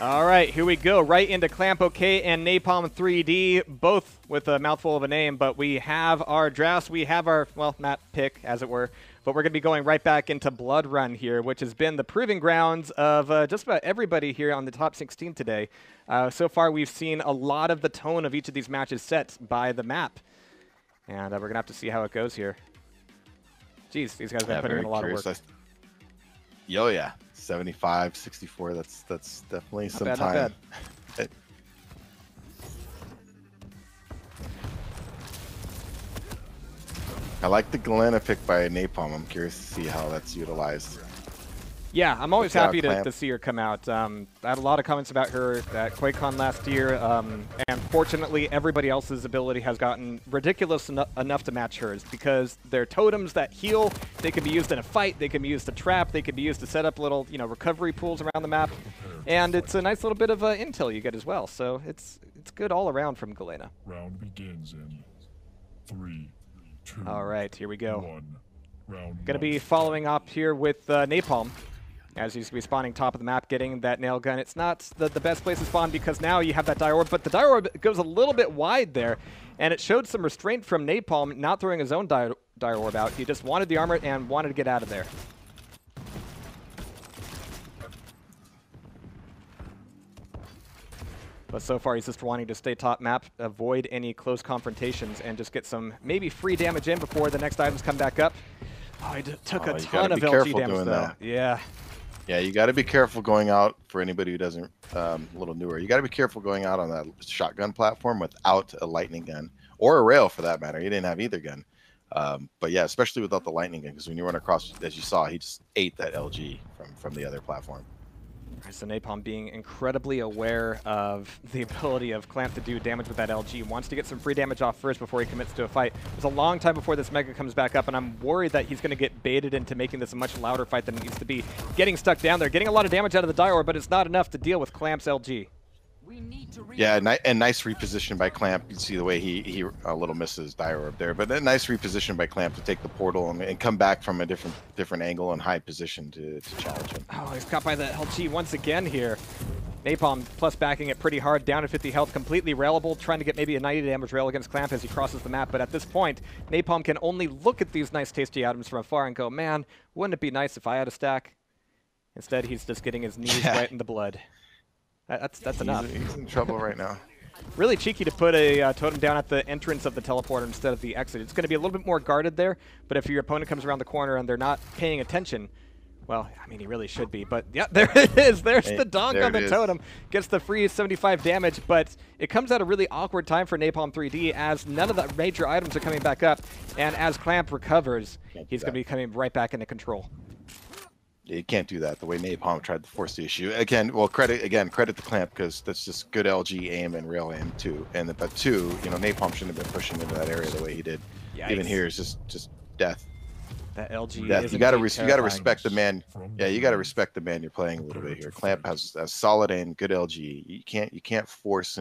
All right, here we go. Right into clampOK and Napalm3D, both with a mouthful of a name, but we have our drafts. We have our, well, map pick, as it were. But we're going to be going right back into Blood Run here, which has been the proving grounds of just about everybody here on the top 16 today. So far, we've seen a lot of the tone of each of these matches set by the map. And we're going to have to see how it goes here. Jeez, these guys have been putting in a lot of work. Yo, yeah. 75, 64, that's definitely Not some bad, time. not bad. I like the Galena pick by Napalm. I'm curious to see how that's utilized. Yeah, I'm always Good job, happy to Clamp. see her come out. I had a lot of comments about her at QuakeCon last year, and fortunately everybody else's ability has gotten ridiculous enough to match hers, because they're totems that heal. They can be used in a fight, they can be used to trap, they can be used to set up little, recovery pools around the map, and it's a nice little bit of intel you get as well. So it's good all around from Galena. Round begins in 3, 2. All right, here we go. 1. Round Gonna 1. be following up here with Napalm, as he's going to be spawning top of the map, getting that nail gun. It's not the best place to spawn because now you have that dire orb, but the dire orb goes a little bit wide there, and it showed some restraint from Napalm not throwing his own dire orb out. He just wanted the armor and wanted to get out of there. But so far, he's just wanting to stay top map, avoid any close confrontations, and just get some maybe free damage in before the next items come back up. Oh, he took a ton of LG damage, though. Yeah. Yeah, you got to be careful going out, for anybody who doesn't, a little newer. You got to be careful going out on that shotgun platform without a lightning gun, or a rail for that matter. He didn't have either gun. But yeah, especially without the lightning gun, because when you run across, as you saw, he just ate that LG from the other platform. So Napalm being incredibly aware of the ability of Clamp to do damage with that LG. Wants to get some free damage off first before he commits to a fight. It's a long time before this Mega comes back up, and I'm worried that he's going to get baited into making this a much louder fight than it needs to be. Getting stuck down there, getting a lot of damage out of the dire orb, but it's not enough to deal with Clamp's LG. Yeah, and nice reposition by Clamp. You see the way he a little misses dire orb there, but a nice reposition by Clamp to take the portal and come back from a different angle and high position to challenge him. Oh, he's caught by the LG once again here. Napalm plus backing it pretty hard, down to 50 health, completely railable, trying to get maybe a 90 damage rail against Clamp as he crosses the map. But at this point, Napalm can only look at these nice tasty items from afar and go, man, wouldn't it be nice if I had a stack? Instead, he's just getting his knees right in the blood. That's enough. He's in trouble right now. Really cheeky to put a totem down at the entrance of the teleporter instead of the exit. It's going to be a little bit more guarded there, but if your opponent comes around the corner and they're not paying attention, well, I mean, he really should be. But yeah, there it is. There's the donk on the totem. Gets the free 75 damage, but it comes at a really awkward time for Napalm3D as none of the major items are coming back up, and as Clamp recovers, he's going to be coming right back into control. You can't do that the way Napalm tried to force the issue. Again, well, credit to Clamp, because that's just good LG aim and rail aim too. But two, Napalm shouldn't have been pushing into that area the way he did. Yikes. Even here is just death. That LG. Death. You got to respect the man. Yeah, you got to respect the man you're playing a little bit here. Clamp has a solid aim, good LG. You can't force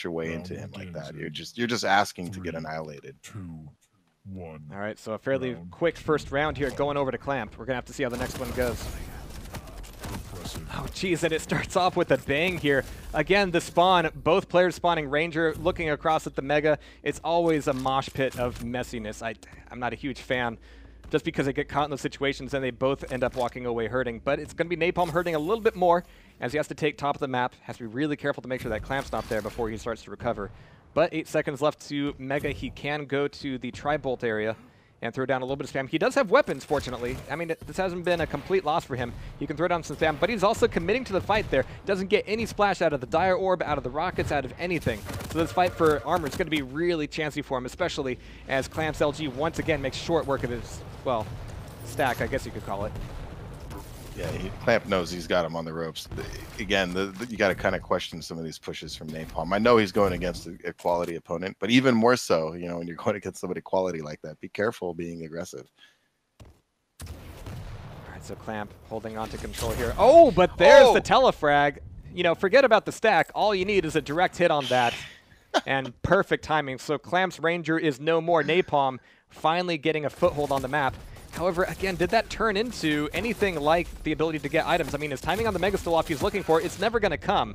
your way into him like that. You're just asking to get annihilated. 2, 1. All right, so a fairly quick first round here going over to Clamp. We're going to have to see how the next one goes. Oh, geez, and it starts off with a bang here. Again, the spawn, both players spawning Ranger, looking across at the Mega. It's always a mosh pit of messiness. I'm not a huge fan, just because they get caught in those situations and they both end up walking away hurting. But it's going to be Napalm hurting a little bit more as he has to take top of the map. Has to be really careful to make sure that Clamp's not there before he starts to recover. But 8 seconds left to Mega. He can go to the Tri-Bolt area and throw down a little bit of spam. He does have weapons, fortunately. I mean, this hasn't been a complete loss for him. He can throw down some spam, but he's also committing to the fight there. Doesn't get any splash out of the dire orb, out of the rockets, out of anything. So this fight for armor is going to be really chancy for him, especially as Clamp's LG once again makes short work of his, well, stack, I guess you could call it. Yeah, Clamp knows he's got him on the ropes. Again, you got to kind of question some of these pushes from Napalm. I know he's going against a quality opponent, but even more so, when you're going against somebody quality like that, be careful being aggressive. All right, so Clamp holding on to control here. Oh, but there's the telefrag. Forget about the stack. All you need is a direct hit on that, and perfect timing. So Clamp's Ranger is no more. Napalm finally getting a foothold on the map. However, again, did that turn into anything like the ability to get items? I mean, his timing on the Mega Still-Off he's looking for, it's never going to come.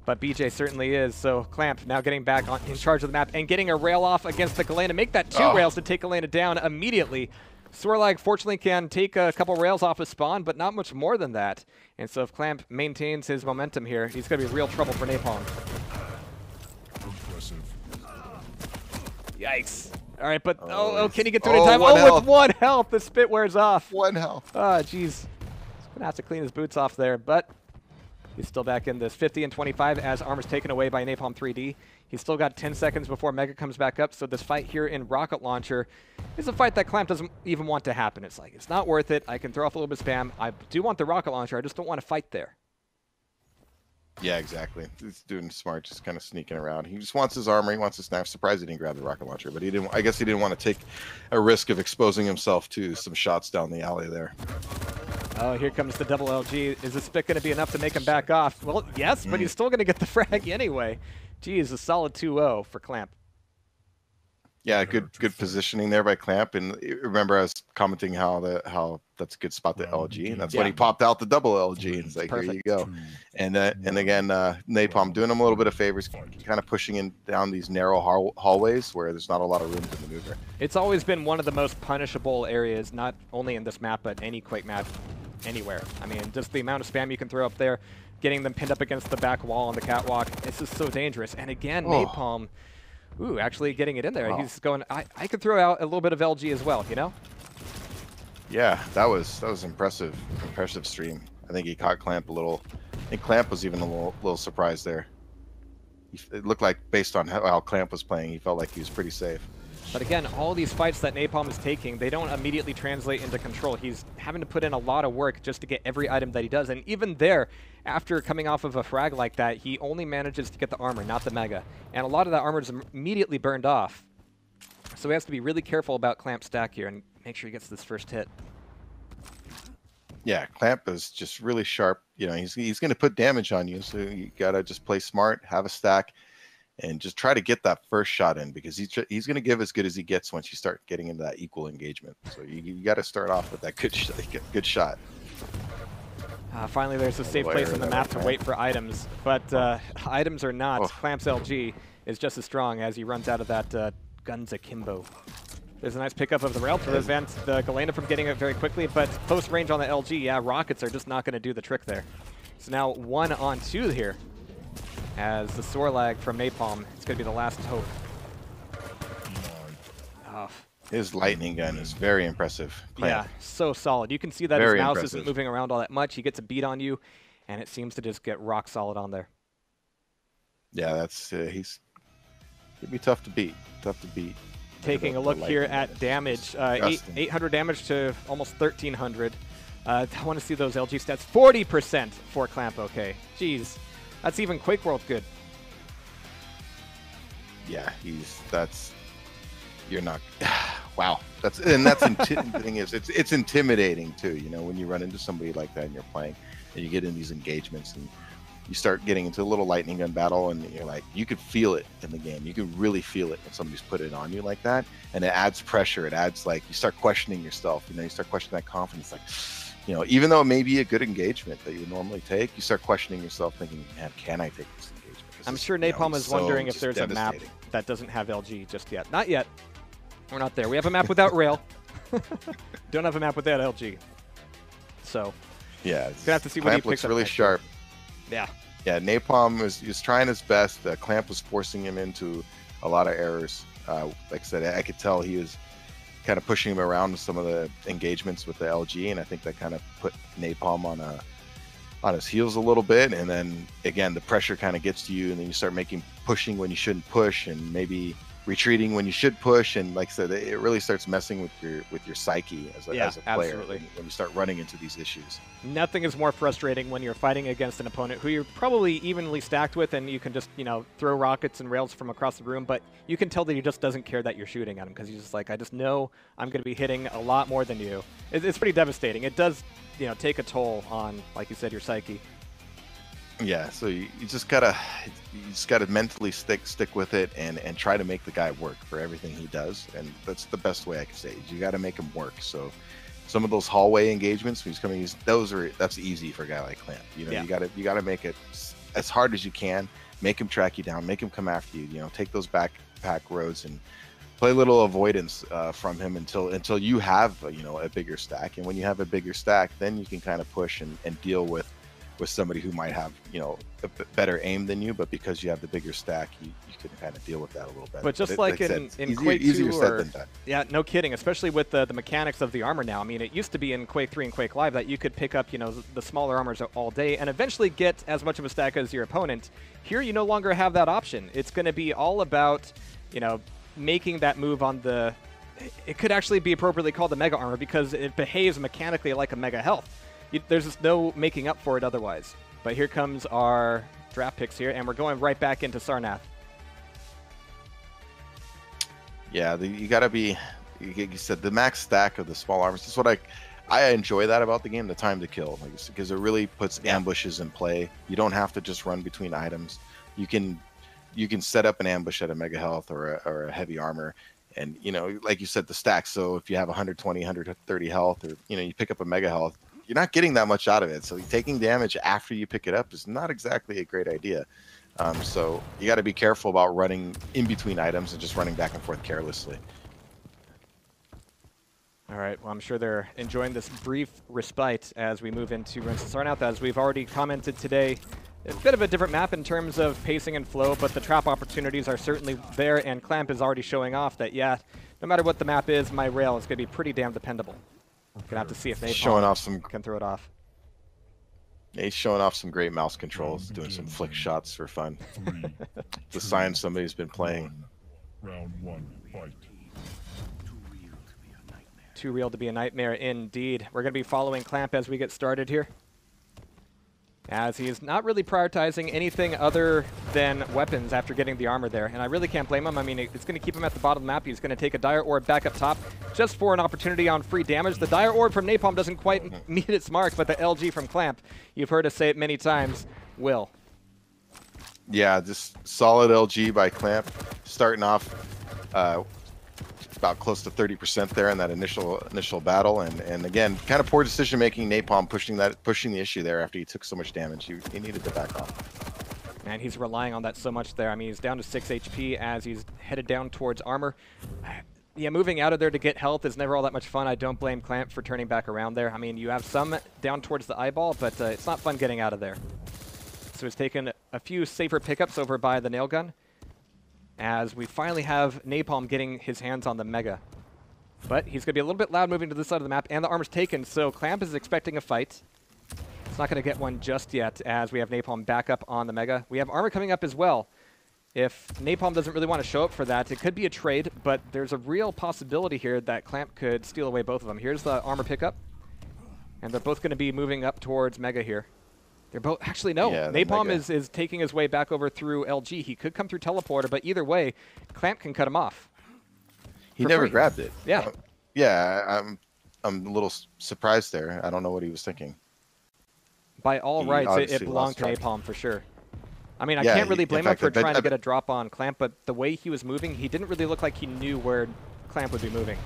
But BJ certainly is, so Clamp now getting back in charge of the map and getting a rail off against the Galena. Make that 2 rails to take Galena down immediately. Sorlag fortunately can take a couple rails off of spawn, but not much more than that. And so if Clamp maintains his momentum here, he's going to be real trouble for Napalm. Impressive. Yikes. All right, but can he get through it in time? With 1 health, the spit wears off. 1 health. Oh, jeez. He's going to have to clean his boots off there, but he's still back in this 50 and 25 as armor's taken away by Napalm3D. He's still got 10 seconds before Mega comes back up, so this fight here in Rocket Launcher is a fight that Clamp doesn't even want to happen. It's like, it's not worth it. I can throw off a little bit of spam. I do want the Rocket Launcher. I just don't want to fight there. Yeah, exactly. He's doing smart, just kind of sneaking around. He just wants his armor. He wants his sniper. Surprised he didn't grab the rocket launcher, but he didn't. I guess he didn't want to take a risk of exposing himself to some shots down the alley there. Oh, here comes the double LG. Is the spit going to be enough to make him back off? Well, yes, but he's still going to get the frag anyway. Geez, a solid 2-0 for Clamp. Yeah, good positioning there by Clamp. And remember, I was commenting how that's a good spot to LG, and that's when he popped out the double LG. And it's like, here you go. And again, Napalm doing him a little bit of favors, kind of pushing in down these narrow hallways where there's not a lot of room to maneuver. It's always been one of the most punishable areas, not only in this map, but any Quake map anywhere. I mean, just the amount of spam you can throw up there, getting them pinned up against the back wall on the catwalk, it's just so dangerous. And again, Napalm, actually getting it in there. He's going, I could throw out a little bit of LG as well, you know? Yeah, that was impressive stream. I think he caught Clamp a little. I think Clamp was even a little surprised there. It looked like, based on how Clamp was playing, he felt like he was pretty safe. But again, all these fights that Napalm is taking, they don't immediately translate into control. He's having to put in a lot of work just to get every item that he does. And even there, after coming off of a frag like that, he only manages to get the armor, not the Mega. And a lot of that armor is immediately burned off. So he has to be really careful about Clamp's stack here and make sure he gets this first hit. Yeah, Clamp is just really sharp. You know, he's going to put damage on you, so you got to just play smart, have a stack, and just try to get that first shot in, because he's going to give as good as he gets once you start getting into that equal engagement. So you got to start off with that good shot. Finally, there's a safe place on the map to wait for items, but items or not, Clamp's LG is just as strong as he runs out of that guns akimbo. There's a nice pickup of the rail to prevent the Galena from getting it very quickly, but close range on the LG, yeah, rockets are just not going to do the trick there. So now 1 on 2 here. As the Sorlag from Napalm, it's going to be the last hope. His lightning gun is very impressive. Clamp. Yeah, so solid. You can see that his mouse isn't moving around all that much. He gets a beat on you, and it seems to just get rock solid on there. Yeah, that's he's it'd be tough to beat. Taking a look here at damage, 800 damage to almost 1,300. I want to see those LG stats. 40% for clampOK. Jeez. That's even Quake World good. Yeah, you're not. Wow, the thing is, it's intimidating too. You know, when you run into somebody like that and you're playing, and you get in these engagements and you start getting into a little lightning gun battle, and you're like, you could feel it in the game. You can really feel it when somebody's put it on you like that, and it adds pressure. It adds, like, you start questioning yourself. You know, you start questioning that confidence, like. You know, even though it may be a good engagement that you would normally take, you start questioning yourself, thinking, man, can I take this engagement? I'm sure Napalm is wondering if there's a map that doesn't have LG just yet. Not yet. We're not there. We have a map without rail. Don't have a map without LG. So, yeah, gonna have to see what he picks up. Really sharp. Yeah. Yeah, Napalm was trying his best. Clamp was forcing him into a lot of errors. Like I said, I could tell he was kind of pushing him around with some of the engagements with the LG, and I think that kind of put Napalm on his heels a little bit. And then again, the pressure kind of gets to you, and then you start pushing when you shouldn't push, and maybe retreating when you should push. And like I said, it really starts messing with your psyche as a player. Absolutely. When you start running into these issues. Nothing is more frustrating when you're fighting against an opponent who you're probably evenly stacked with, and you can just, you know, throw rockets and rails from across the room, but you can tell that he just doesn't care that you're shooting at him, because he's just like, I just know I'm going to be hitting a lot more than you. It's pretty devastating. It does, you know, take a toll on, like you said, your psyche. Yeah, so you just gotta mentally stick with it and try to make the guy work for everything he does, and that's the best way I can say it. You got to make him work. So some of those hallway engagements when he's coming, that's easy for a guy like Clamp. You know, Yeah. you gotta make it as hard as you can. Make him track you down. Make him come after you. You know, take those backpack roads and play a little avoidance from him until you have a bigger stack. And when you have a bigger stack, then you can kind of push and deal with somebody who might have a better aim than you, but because you have the bigger stack, you can kind of deal with that a little better. But just like in Quake 2, easier said than done. Yeah, no kidding, especially with the mechanics of the armor now. I mean, it used to be in Quake 3 and Quake Live that you could pick up the smaller armors all day and eventually get as much of a stack as your opponent. Here you no longer have that option. It's going to be all about making that move on the... It could actually be appropriately called the Mega Armor because it behaves mechanically like a Mega Health. There's just no making up for it otherwise. But here comes our draft picks here, and we're going right back into Sarnath. Yeah, you got to be, you said, the max stack of the small armors. This is what I enjoy that about the game, the time to kill, because it really puts ambushes in play. You don't have to just run between items. You can set up an ambush at a Mega Health or a heavy armor. And, like you said, the stack. So if you have 120, 130 health, or, you pick up a Mega Health, you're not getting that much out of it. So taking damage after you pick it up is not exactly a great idea. So you got to be careful about running in between items and just running back and forth carelessly. All right, well, I'm sure they're enjoying this brief respite as we move into Ruins of Sarnath. As we've already commented today, it's a bit of a different map in terms of pacing and flow, but the trap opportunities are certainly there, and Clamp is already showing off that, yeah, no matter what the map is, my rail is going to be pretty damn dependable. Gonna have to see if Napalm can throw it off. He's showing off some great mouse controls, doing some flick shots for fun. It's a sign somebody's been playing. Round 1, fight. Too real to be a nightmare indeed. We're gonna be following Clamp as we get started here, as he is not really prioritizing anything other than weapons after getting the armor there. And I really can't blame him. I mean, it's going to keep him at the bottom of the map. He's going to take a Dire Orb back up top just for an opportunity on free damage. The Dire Orb from Napalm doesn't quite meet its mark, but the LG from Clamp, you've heard us say it many times, will. Yeah, just solid LG by Clamp, starting off about close to 30% there in that initial battle, and again, kind of poor decision making. Napalm pushing the issue there after he took so much damage. He needed to back off. Man, he's relying on that so much there. I mean, he's down to 6 HP as he's headed down towards armor. Yeah, moving out of there to get health is never all that much fun. I don't blame Clamp for turning back around there. I mean, you have some down towards the eyeball, but it's not fun getting out of there. So he's taken a few safer pickups over by the nail gun, as we finally have Napalm getting his hands on the Mega. But he's going to be a little bit loud moving to this side of the map, and the armor's taken, so Clamp is expecting a fight. It's not going to get one just yet, as we have Napalm back up on the Mega. We have armor coming up as well. If Napalm doesn't really want to show up for that, it could be a trade, but there's a real possibility here that Clamp could steal away both of them. Here's the armor pickup, and they're both going to be moving up towards Mega here. They're both, actually no, yeah, Napalm is taking his way back over through LG. He could come through Teleporter, but either way, Clamp can cut him off. He never grabbed it. Yeah. Yeah, I'm a little surprised there. I don't know what he was thinking. By all rights, it belonged to Napalm for sure. I mean, I can't really blame him for trying to get a drop on Clamp, but the way he was moving, he didn't really look like he knew where Clamp would be moving.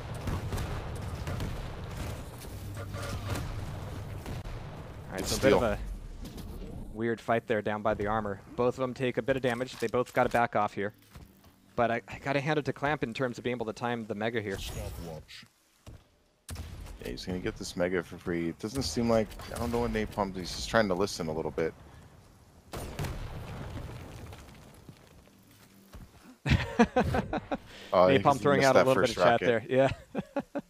All right, so a bit of a weird fight there down by the armor. Both of them take a bit of damage. They both got to back off here. But I got to hand it to Clamp in terms of being able to time the Mega here. Stopwatch. Yeah, he's going to get this Mega for free. It doesn't seem like, I don't know what Napalm, he's just trying to listen a little bit. Napalm throwing out a little bit of chat there. Yeah. All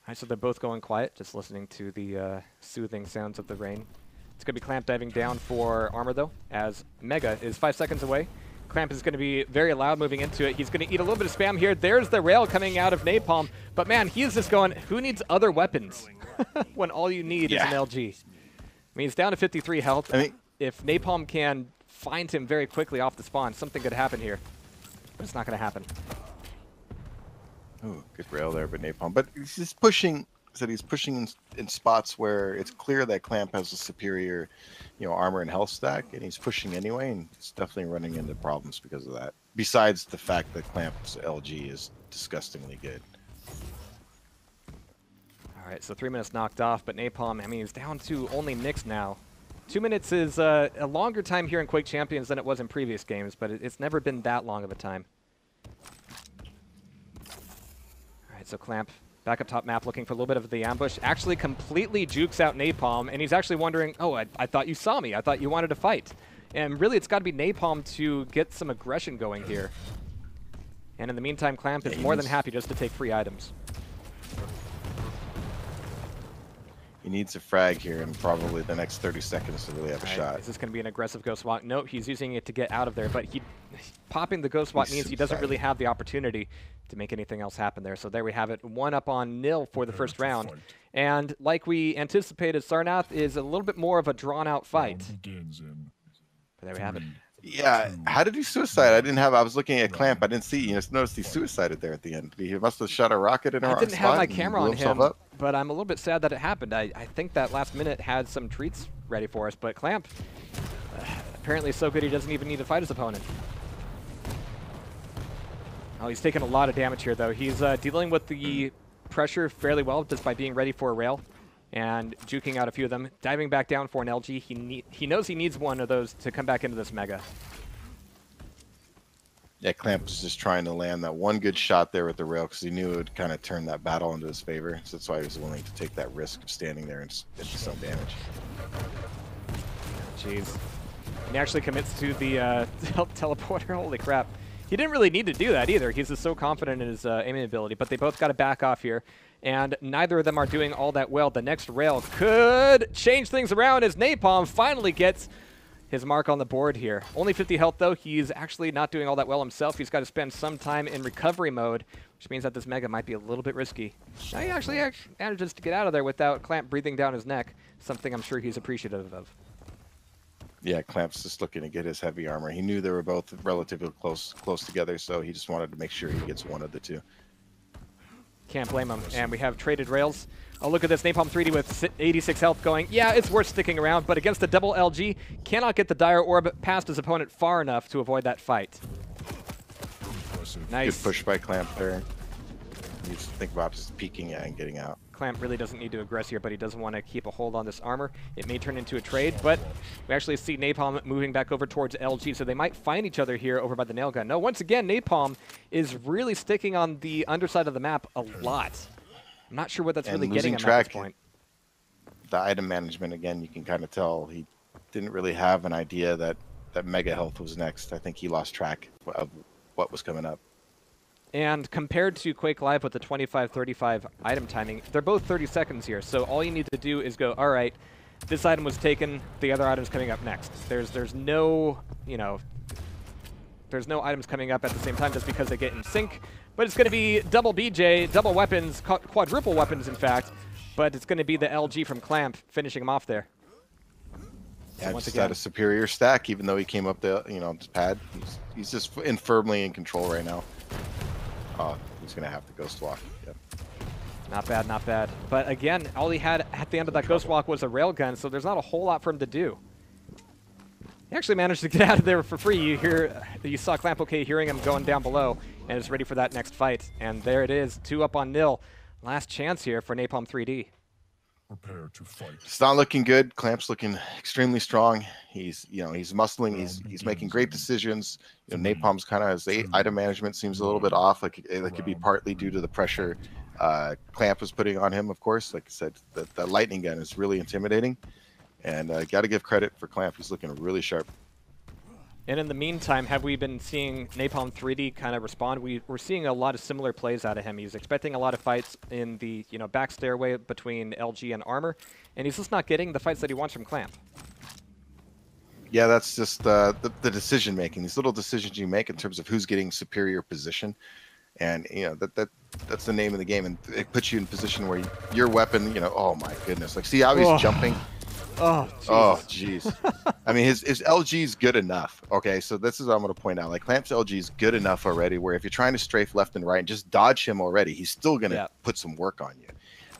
right, so they're both going quiet, just listening to the soothing sounds of the rain. It's going to be Clamp diving down for armor, though, as Mega is 5 seconds away. Clamp is going to be very loud moving into it. He's going to eat a little bit of spam here. There's the rail coming out of Napalm. But, man, he's just going, who needs other weapons when all you need is an LG? I mean, he's down to 53 health. If Napalm can find him very quickly off the spawn, something could happen here. But it's not going to happen. Oh, good rail there, but Napalm. But he's just pushing said he's pushing in spots where it's clear that Clamp has a superior, armor and health stack, and he's pushing anyway, and he's definitely running into problems because of that. Besides the fact that Clamp's LG is disgustingly good. All right, so 3 minutes knocked off, but Napalm, I mean, he's down to only mixed now. 2 minutes is a longer time here in Quake Champions than it was in previous games, but it's never been that long of a time. All right, so Clamp back up top map looking for a little bit of the ambush. Actually completely jukes out Napalm, and he's actually wondering, oh, I thought you saw me. I thought you wanted to fight. And really, it's got to be Napalm to get some aggression going here. And in the meantime, Clamp is more than happy just to take free items. He needs a frag here in probably the next 30 seconds to really have a shot. Is this going to be an aggressive Ghost Walk? Nope, he's using it to get out of there, but popping the Ghost Walk means he doesn't really have the opportunity to make anything else happen there. So there we have it, 1-0 for the first round. And like we anticipated, Sarnath is a little bit more of a drawn-out fight. But there we have it. Yeah, how did he suicide? I was looking at Clamp. I didn't see. You just noticed he suicided there at the end. He must have shot a rocket in our spot. I didn't have my camera on him, but I'm a little bit sad that it happened. I think that last minute had some treats ready for us, but Clamp apparently so good he doesn't even need to fight his opponent. Oh, he's taking a lot of damage here, though. He's dealing with the pressure fairly well just by being ready for a rail and juking out a few of them. Diving back down for an LG. He knows he needs one of those to come back into this mega. Yeah, Clamp's just trying to land that one good shot there with the rail because he knew it would kind of turn that battle into his favor. So that's why he was willing to take that risk of standing there and do some damage. Jeez. He actually commits to the teleporter. Holy crap. He didn't really need to do that either. He's just so confident in his aiming ability, but they both got to back off here. And neither of them are doing all that well. The next rail could change things around as Napalm finally gets his mark on the board here. Only 50 health, though. He's actually not doing all that well himself. He's got to spend some time in recovery mode, which means that this mega might be a little bit risky. Now he actually manages to get out of there without Clamp breathing down his neck, something I'm sure he's appreciative of. Yeah, Clamp's just looking to get his heavy armor. He knew they were both relatively close together, so he just wanted to make sure he gets one of the two. Can't blame him. And we have traded rails. Oh, look at this. Napalm3D with 86 health going. Yeah, it's worth sticking around, but against the double LG, cannot get the Dire Orb past his opponent far enough to avoid that fight. Nice. Good push by Clamp there. You just think about just peeking and getting out. Clamp really doesn't need to aggress here, but he doesn't want to keep a hold on this armor. It may turn into a trade, but we actually see Napalm moving back over towards LG, so they might find each other here over by the nail gun. No, once again, Napalm is really sticking on the underside of the map a lot. I'm not sure what that's really getting him at this point. The item management, again, you can kind of tell he didn't really have an idea that Mega Health was next. I think he lost track of what was coming up. And compared to Quake Live with the 25-35 item timing, they're both 30 seconds here. So all you need to do is go, all right, this item was taken, the other item's coming up next. There's no, there's no items coming up at the same time just because they get in sync. But it's going to be double BJ, double weapons, quadruple weapons, in fact. But it's going to be the LG from Clamp finishing him off there. Yeah, so just had a superior stack, even though he came up the, his pad. He's just firmly in control right now. Oh, he's going to have to Ghost Walk. Yep. Not bad, not bad. But again, all he had at the end of that Ghost Walk was a railgun, so there's not a whole lot for him to do. He actually managed to get out of there for free. You saw clampOK hearing him going down below, and is ready for that next fight. And there it is, 2-0. Last chance here for Napalm3D. Prepare to fight. It's not looking good. Clamp's looking extremely strong. He's muscling. He's making great decisions. Napalm's kind of his item management seems a little bit off. Like it could be partly due to the pressure Clamp was putting on him. Of course, like I said, the lightning gun is really intimidating, and got to give credit for Clamp. He's looking really sharp. And in the meantime, have we been seeing Napalm3D kind of respond? We're seeing a lot of similar plays out of him. He's expecting a lot of fights in the back stairway between LG and Armor, and he's just not getting the fights that he wants from Clamp. Yeah, that's just the decision making. These little decisions you make in terms of who's getting superior position, and that's the name of the game, and it puts you in position where your weapon, oh my goodness, like see how he's jumping. Oh, Jesus. Oh, jeez. I mean, his LG is good enough. Okay, so this is what I'm going to point out. Like, Clamp's LG is good enough already where if you're trying to strafe left and right and just dodge him already, he's still going to put some work on you.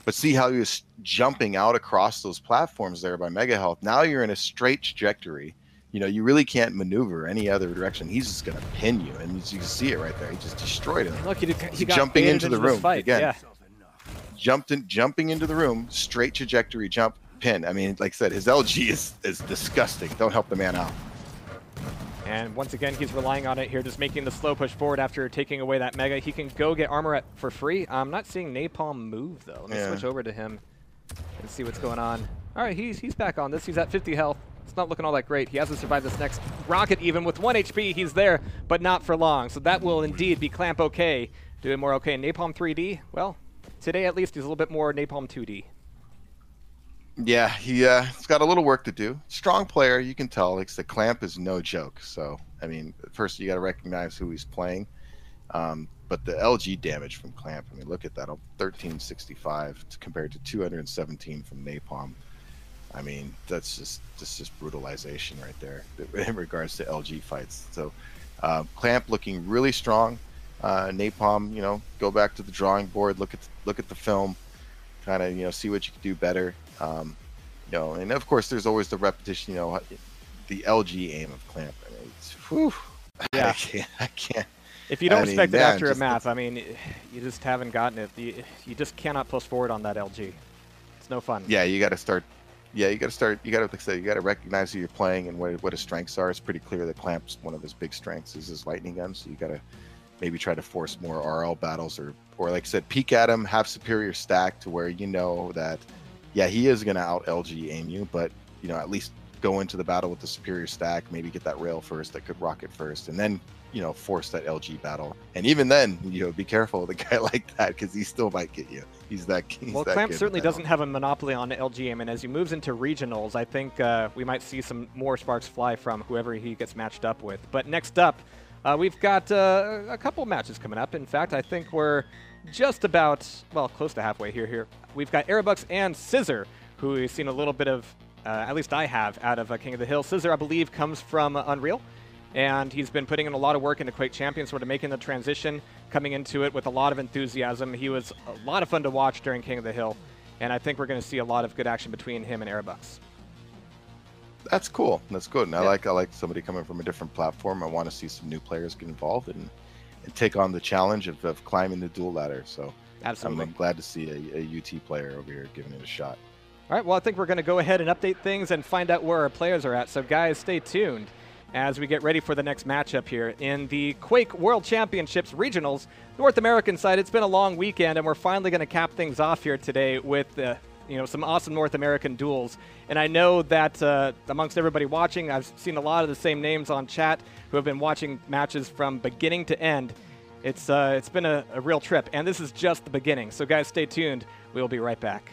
But see how he was jumping out across those platforms there by Mega Health. Now you're in a straight trajectory. You know, you really can't maneuver any other direction. He's just going to pin you, and you can see it right there. He just destroyed him. Look, he got jumping into the room fight. again. Yeah. Jumping into the room, straight trajectory, jump, pin. I mean, like I said, his LG is disgusting. Don't help the man out. And once again, he's relying on it here, just making the slow push forward after taking away that Mega. He can go get armor for free. I'm not seeing Napalm move, though. Let me switch over to him and see what's going on. All right, he's back on this. He's at 50 health. It's not looking all that great. He hasn't survived this next rocket even. With 1 HP, he's there, but not for long. So that will indeed be clampOK doing more okay. Napalm3D, well, today at least he's a little bit more Napalm 2D. Yeah, he's got a little work to do. Strong player, you can tell. Like the clamp is no joke. So, I mean, first you got to recognize who he's playing. But the LG damage from clamp, I mean, look at that, 1365 compared to 217 from Napalm. I mean, that's just brutalization right there in regards to LG fights. So, clamp looking really strong. Napalm, you know, go back to the drawing board, look at the film, kind of, you know, see what you can do better. You know, and of course there's always the repetition, you know, the LG aim of clamp. I mean, it's, whew, yeah. I can't. If you don't respect it after a map, I mean, you just haven't gotten it. You just cannot push forward on that LG. It's no fun. Yeah, you got to start. Yeah, you got to start. You got to, like I said, you got to recognize who you're playing and what his strengths are. It's pretty clear that clamp's one of his big strengths is his lightning gun. So you got to maybe try to force more RL battles, or like I said, peek at him, have superior stack to where you know that, yeah, he is going to out LG aim you, but you know, at least go into the battle with the superior stack, maybe get that rail first, that could rocket first, and then, you know, force that LG battle. And even then, you know, be careful with a guy like that, because he still might get you. He's that well, that clamp good certainly with that doesn't have a monopoly on LG aim, and as he moves into regionals, I think we might see some more sparks fly from whoever he gets matched up with. But next up, we've got a couple matches coming up. In fact, I think we're just about, well, close to halfway here. We've got Airbucks and Scissor, who we've seen a little bit of, at least I have, out of King of the Hill. Scissor, I believe, comes from Unreal, and he's been putting in a lot of work into Quake Champions, sort of making the transition, coming into it with a lot of enthusiasm. He was a lot of fun to watch during King of the Hill, and I think we're going to see a lot of good action between him and Airbucks. That's cool. That's good. And yeah. I like somebody coming from a different platform. I want to see some new players get involved and take on the challenge of climbing the duel ladder. So absolutely, I'm glad to see a UT player over here giving it a shot. All right, well, I think we're going to go ahead and update things and find out where our players are at. So, guys, stay tuned as we get ready for the next matchup here in the Quake World Championships Regionals, North American side. It's been a long weekend, and we're finally going to cap things off here today with you know, some awesome North American duels. And I know that amongst everybody watching, I've seen a lot of the same names on chat who have been watching matches from beginning to end. It's been a real trip, and this is just the beginning. So, guys, stay tuned. We'll be right back.